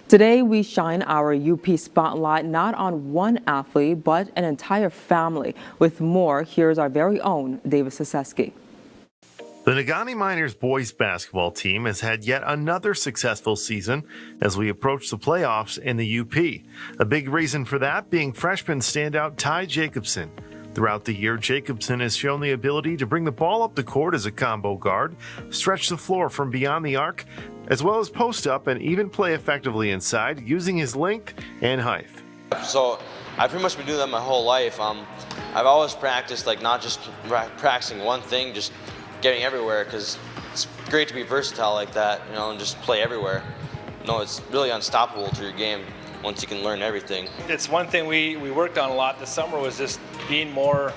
Today, we shine our UP spotlight not on one athlete, but an entire family. With more, here's our very own David Cesefske. The Negaunee Miners boys basketball team has had yet another successful season as we approach the playoffs in the UP. A big reason for that being freshman standout Ty Jacobson. Throughout the year, Jacobson has shown the ability to bring the ball up the court as a combo guard, stretch the floor from beyond the arc, as well as post up and even play effectively inside using his length and height. So I've pretty much been doing that my whole life. I've always practiced not just practicing one thing, just getting everywhere, because it's great to be versatile like that, and just play everywhere. It's really unstoppable to your game once you can learn everything. It's one thing we worked on a lot this summer, was just being more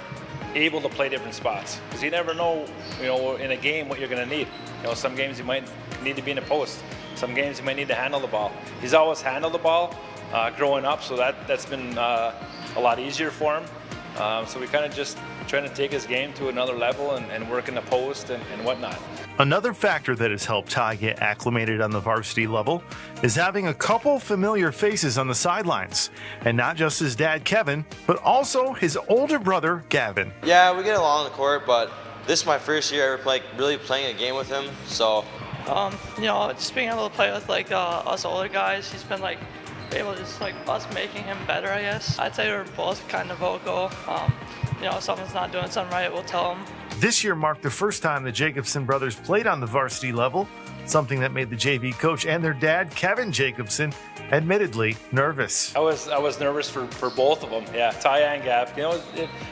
able to play different spots, because you never know, in a game what you're going to need. Some games you might need to be in a post. Some games you might need to handle the ball. He's always handled the ball growing up, so that's been a lot easier for him. So we kind of just trying to take his game to another level and work in the post and whatnot. Another factor that has helped Ty get acclimated on the varsity level is having a couple familiar faces on the sidelines. And not just his dad, Kevin, but also his older brother, Gavin. Yeah, we get along on the court, but this is my first year ever really playing a game with him, so. Just being able to play with us older guys, he's been able to just us making him better, I guess. I'd say we're both kind of vocal. If someone's not doing something right, we'll tell them. This year marked the first time the Jacobson brothers played on the varsity level, something that made the JV coach and their dad, Kevin Jacobson, admittedly nervous. I was nervous for both of them. Yeah, Ty and Gav.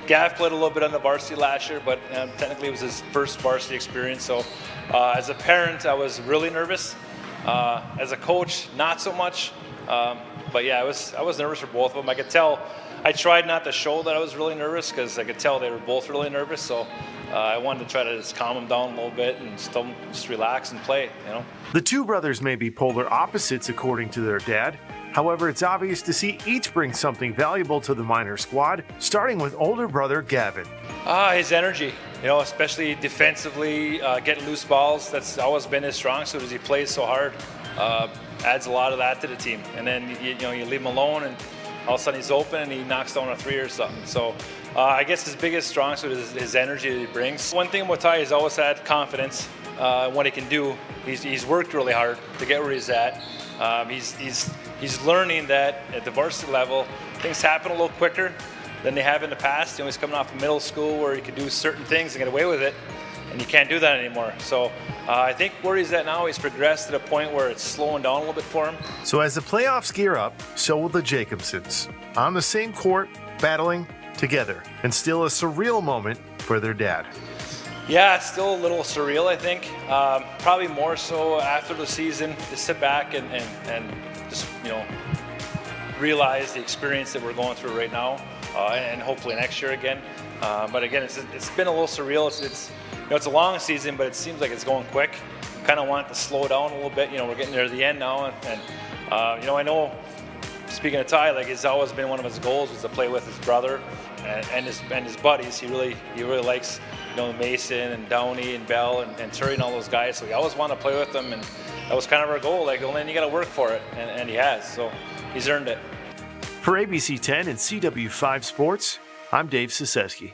Gav played a little bit on the varsity last year, but technically it was his first varsity experience. So as a parent, I was really nervous. As a coach, not so much. But yeah, I was nervous for both of them. I could tell. I tried not to show that I was really nervous, because I could tell they were both really nervous. So I wanted to try to just calm them down a little bit and still just relax and play. The two brothers may be polar opposites according to their dad. However, it's obvious to see each bring something valuable to the Miner squad, starting with older brother Gavin. His energy, especially defensively, getting loose balls. That's always been his strong suit, as he plays so hard. Adds a lot of that to the team. And then you leave him alone, and all of a sudden he's open and he knocks down a three or something. So I guess his biggest strong suit is his energy that he brings. One thing about Ty, he's always had confidence in what he can do. He's worked really hard to get where he's at. He's learning that at the varsity level, things happen a little quicker than they have in the past. He's coming off of middle school where he could do certain things and get away with it, and you can't do that anymore. So I think where he's at now, he's progressed to the point where it's slowing down a little bit for him. So as the playoffs gear up, so will the Jacobsons. On the same court, battling together, and still a surreal moment for their dad. Yeah, it's still a little surreal, I think. Probably more so after the season, to sit back and just, realize the experience that we're going through right now, and hopefully next year again. But again, it's been a little surreal. It's a long season, but it seems like it's going quick. Kind of want it to slow down a little bit. We're getting near the end now, and I know. Speaking of Ty, it's always been one of his goals was to play with his brother and his buddies. He really likes Mason and Downey and Bell and Terry and all those guys. So he always wanted to play with them, and that was kind of our goal. Then you got to work for it, and he has. So he's earned it. For ABC 10 and CW5 Sports, I'm Dave Cesefske.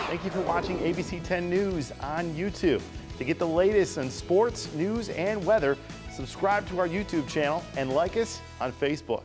Thank you for watching ABC 10 News on YouTube. To get the latest on sports, news, and weather, subscribe to our YouTube channel and like us on Facebook.